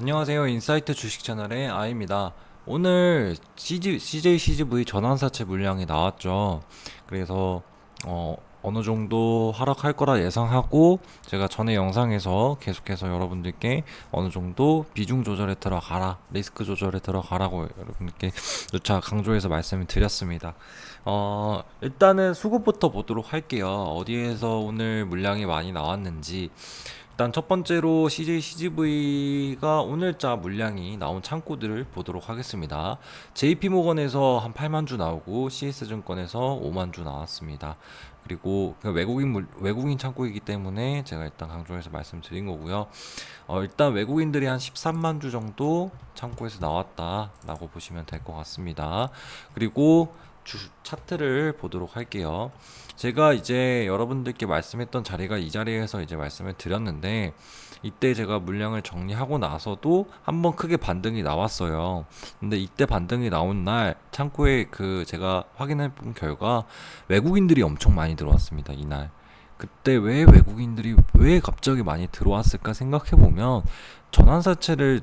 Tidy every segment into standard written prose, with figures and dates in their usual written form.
안녕하세요. 인사이트 주식 채널의 아이입니다. 오늘 CJCGV 전환사채 물량이 나왔죠. 그래서 어느 정도 하락할 거라 예상하고 제가 전에 영상에서 계속해서 여러분들께 어느 정도 비중 조절에 들어가라, 리스크 조절에 들어가라고 여러분께 누차 강조해서 말씀을 드렸습니다. 일단은 수급부터 보도록 할게요. 어디에서 오늘 물량이 많이 나왔는지. 일단 첫 번째로 CJ CGV가 오늘자 물량이 나온 창구들을 보도록 하겠습니다. JP모건에서 한 8만 주 나오고 CS증권에서 5만 주 나왔습니다. 그리고 외국인 창구이기 때문에 제가 일단 강조해서 말씀드린 거고요. 일단 외국인들이 한 13만 주 정도 창구에서 나왔다라고 보시면 될 것 같습니다. 그리고 차트를 보도록 할게요. 제가 이제 여러분들께 말씀했던 자리가 이 자리에서 이제 말씀을 드렸는데, 이때 제가 물량을 정리하고 나서도 한번 크게 반등이 나왔어요. 근데 이때 반등이 나온 날 창구에 제가 확인해 본 결과 외국인들이 엄청 많이 들어왔습니다. 이날. 그때 왜 외국인들이 왜 갑자기 많이 들어왔을까 생각해 보면, 전환사채를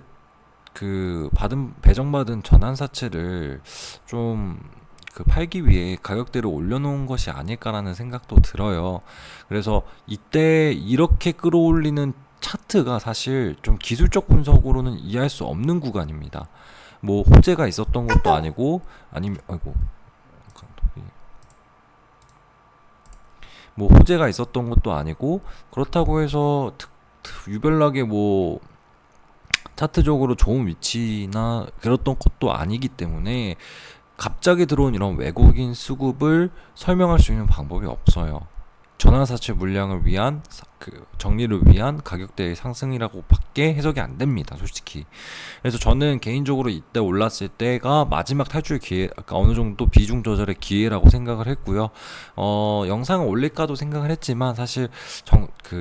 배정받은 전환사채를 좀 팔기 위해 가격대를 올려놓은 것이 아닐까라는 생각도 들어요. 그래서 이때 이렇게 끌어올리는 차트가 사실 좀 기술적 분석으로는 이해할 수 없는 구간입니다. 뭐 호재가 있었던 것도 아니고, 아니면 뭐 호재가 있었던 것도 아니고, 그렇다고 해서 유별나게 뭐 차트적으로 좋은 위치나 그랬던 것도 아니기 때문에 갑자기 들어온 이런 외국인 수급을 설명할 수 있는 방법이 없어요. 전환사채 물량을 위한 정리를 위한 가격대의 상승이라고 밖에 해석이 안 됩니다, 솔직히. 그래서 저는 개인적으로 이때 올랐을 때가 마지막 탈출 기회, 그러니까 어느 정도 비중 조절의 기회라고 생각을 했고요. 영상을 올릴까도 생각을 했지만 사실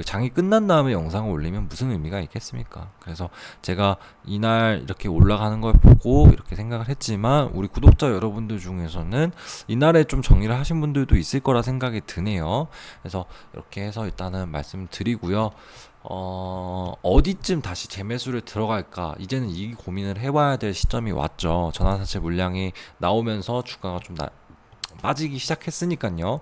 장이 끝난 다음에 영상을 올리면 무슨 의미가 있겠습니까? 그래서 제가 이날 이렇게 올라가는 걸 보고 이렇게 생각을 했지만, 우리 구독자 여러분들 중에서는 이날에 좀 정리를 하신 분들도 있을 거라 생각이 드네요. 그래서 이렇게 해서 일단은 말씀드리고요. 어디쯤 다시 재매수를 들어갈까? 이제는 이 고민을 해봐야 될 시점이 왔죠. 전환사채 물량이 나오면서 주가가 좀 빠지기 시작했으니까요.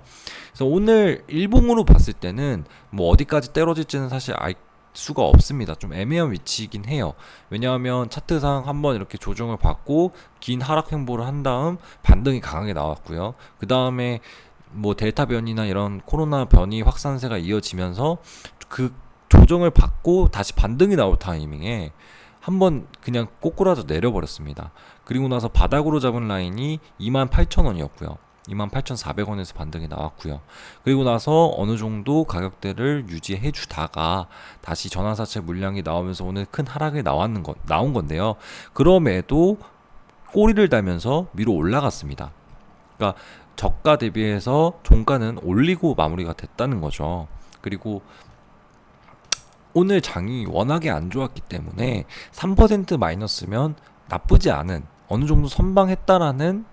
그래서 오늘 일봉으로 봤을 때는 뭐 어디까지 떨어질지는 사실 알 수가 없습니다. 좀 애매한 위치이긴 해요. 왜냐하면 차트상 한번 이렇게 조정을 받고 긴 하락 행보를 한 다음 반등이 강하게 나왔고요. 그 다음에 뭐 델타 변이나 이런 코로나 변이 확산세가 이어지면서 그 조정을 받고 다시 반등이 나올 타이밍에 한번 그냥 꼬꾸라져 내려버렸습니다. 그리고 나서 바닥으로 잡은 라인이 28,000원이었고요. 28,400원에서 반등이 나왔고요. 그리고 나서 어느 정도 가격대를 유지해 주다가 다시 전환사채 물량이 나오면서 오늘 큰 하락이 나온 건데요. 그럼에도 꼬리를 달면서 위로 올라갔습니다. 그러니까 저가 대비해서 종가는 올리고 마무리가 됐다는 거죠. 그리고 오늘 장이 워낙에 안 좋았기 때문에 3% 마이너스면 나쁘지 않은, 어느 정도 선방했다라는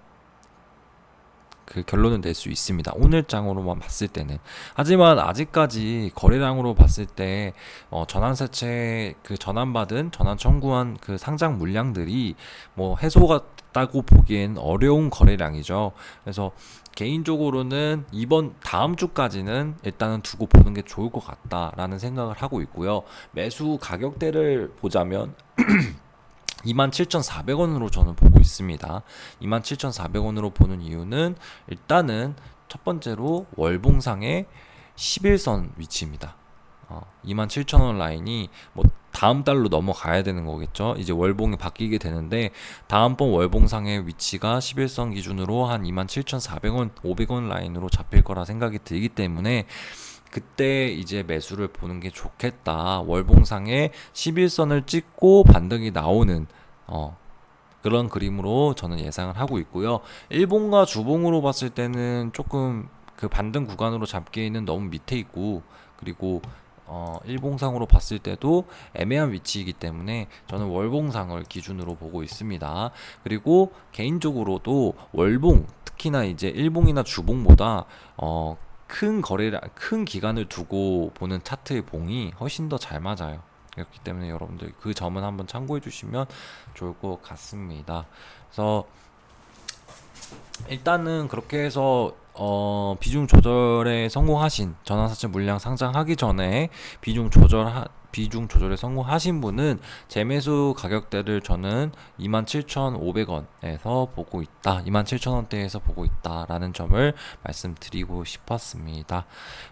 결론을 낼 수 있습니다. 오늘 장으로만 봤을 때는. 하지만 아직까지 거래량으로 봤을 때 전환사채 전환 청구한 상장 물량들이 뭐 해소가 다고 보기엔 어려운 거래량이죠. 그래서 개인적으로는 다음 주까지는 일단은 두고 보는 게 좋을 것 같다라는 생각을 하고 있고요. 매수 가격대를 보자면 27,400원으로 저는 보고 있습니다. 27,400원으로 보는 이유는 일단은 첫 번째로 월봉상의 11선 위치입니다. 27,000원 라인이 뭐 다음 달로 넘어가야 되는 거겠죠. 이제 월봉이 바뀌게 되는데, 다음번 월봉상의 위치가 11선 기준으로 한 27,400원, 500원 라인으로 잡힐 거라 생각이 들기 때문에 그때 이제 매수를 보는 게 좋겠다. 월봉상에 11선을 찍고 반등이 나오는 그런 그림으로 저는 예상을 하고 있고요. 일봉과 주봉으로 봤을 때는 조금 반등 구간으로 잡기에는 너무 밑에 있고, 그리고 일봉상으로 봤을 때도 애매한 위치이기 때문에 저는 월봉상을 기준으로 보고 있습니다. 그리고 개인적으로도 월봉, 특히나 이제 일봉이나 주봉보다 큰 기간을 두고 보는 차트의 봉이 훨씬 더 잘 맞아요. 그렇기 때문에 여러분들 그 점은 한번 참고해 주시면 좋을 것 같습니다. 그래서 일단은 그렇게 해서 비중 조절에 성공하신, 전환사채 물량 상장하기 전에 비중 조절에 성공하신 분은 재매수 가격대를 저는 27,500원에서 보고 있다, 27,000원대에서 보고 있다라는 점을 말씀드리고 싶었습니다.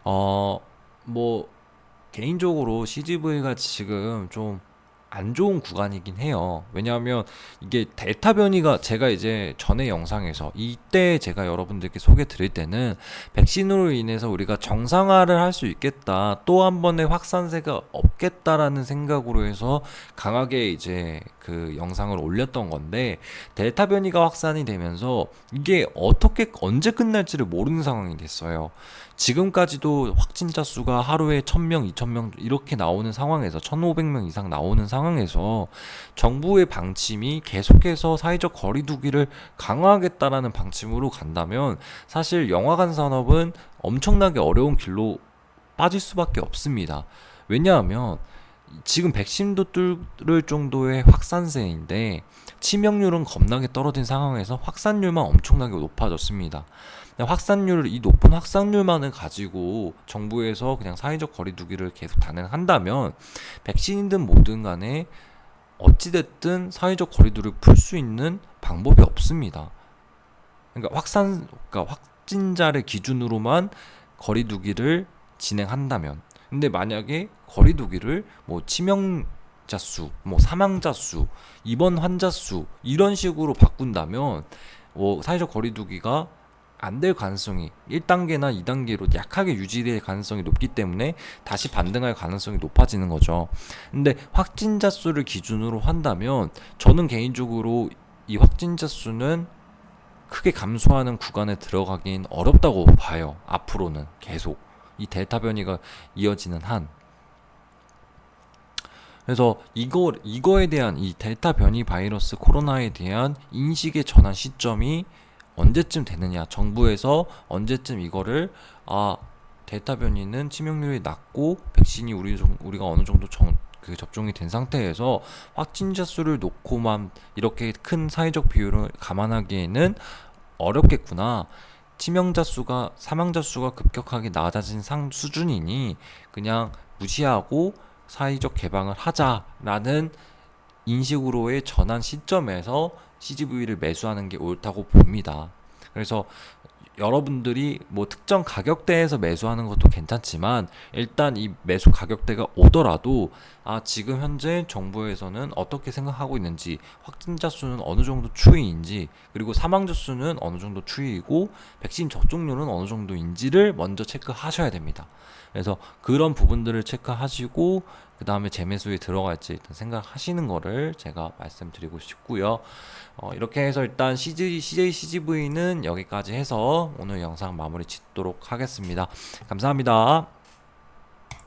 뭐 개인적으로 CGV가 지금 좀 안 좋은 구간이긴 해요. 왜냐하면 이게 델타 변이가, 제가 이제 전에 영상에서 이때 제가 여러분들께 소개 드릴 때는 백신으로 인해서 우리가 정상화를 할 수 있겠다, 또 한 번의 확산세가 없겠다라는 생각으로 해서 강하게 이제 그 영상을 올렸던 건데, 델타 변이가 확산이 되면서 이게 어떻게 언제 끝날지를 모르는 상황이 됐어요. 지금까지도 확진자 수가 하루에 1000명, 2000명 이렇게 나오는 상황에서, 1500명 이상 나오는 상황에서 정부의 방침이 계속해서 사회적 거리두기를 강화하겠다라는 방침으로 간다면 사실 영화관 산업은 엄청나게 어려운 길로 빠질 수밖에 없습니다. 왜냐하면 지금 백신도 뚫을 정도의 확산세인데 치명률은 겁나게 떨어진 상황에서 확산율만 엄청나게 높아졌습니다. 이 높은 확산률만을 가지고 정부에서 그냥 사회적 거리두기를 계속 단행한다면 백신이든 뭐든 간에 어찌됐든 사회적 거리두기를 풀 수 있는 방법이 없습니다. 그러니까 확진자를 기준으로만 거리두기를 진행한다면, 근데 만약에 거리두기를 뭐 치명자 수, 뭐 사망자 수, 입원 환자 수 이런 식으로 바꾼다면 사회적 거리두기가 안 될 가능성이 1단계나 2단계로 약하게 유지될 가능성이 높기 때문에 다시 반등할 가능성이 높아지는 거죠. 근데 확진자 수를 기준으로 한다면 저는 개인적으로 이 확진자 수는 크게 감소하는 구간에 들어가긴 어렵다고 봐요. 앞으로는 계속 이 델타 변이가 이어지는 한. 그래서 이거에 대한, 이 델타 변이 바이러스 코로나에 대한 인식의 전환 시점이 언제쯤 되느냐, 정부에서 언제쯤 이거를 델타 변이는 치명률이 낮고 백신이 우리가 어느 정도 접종이 된 상태에서 확진자 수를 놓고만 이렇게 큰 사회적 비율을 감안하기에는 어렵겠구나, 사망자 수가 급격하게 낮아진 수준이니 그냥 무시하고 사회적 개방을 하자라는 인식으로의 전환 시점에서 CGV를 매수하는 게 옳다고 봅니다. 그래서 여러분들이 뭐 특정 가격대에서 매수하는 것도 괜찮지만 일단 이 매수 가격대가 오더라도 지금 현재 정부에서는 어떻게 생각하고 있는지, 확진자 수는 어느 정도 추이인지, 그리고 사망자 수는 어느 정도 추이이고 백신 접종률은 어느 정도인지를 먼저 체크하셔야 됩니다. 그래서 그런 부분들을 체크하시고 그 다음에 재매수에 들어갈지 일단 생각하시는 거를 제가 말씀드리고 싶고요. 이렇게 해서 일단 CJ CGV는 여기까지 해서 오늘 영상 마무리 짓도록 하겠습니다. 감사합니다.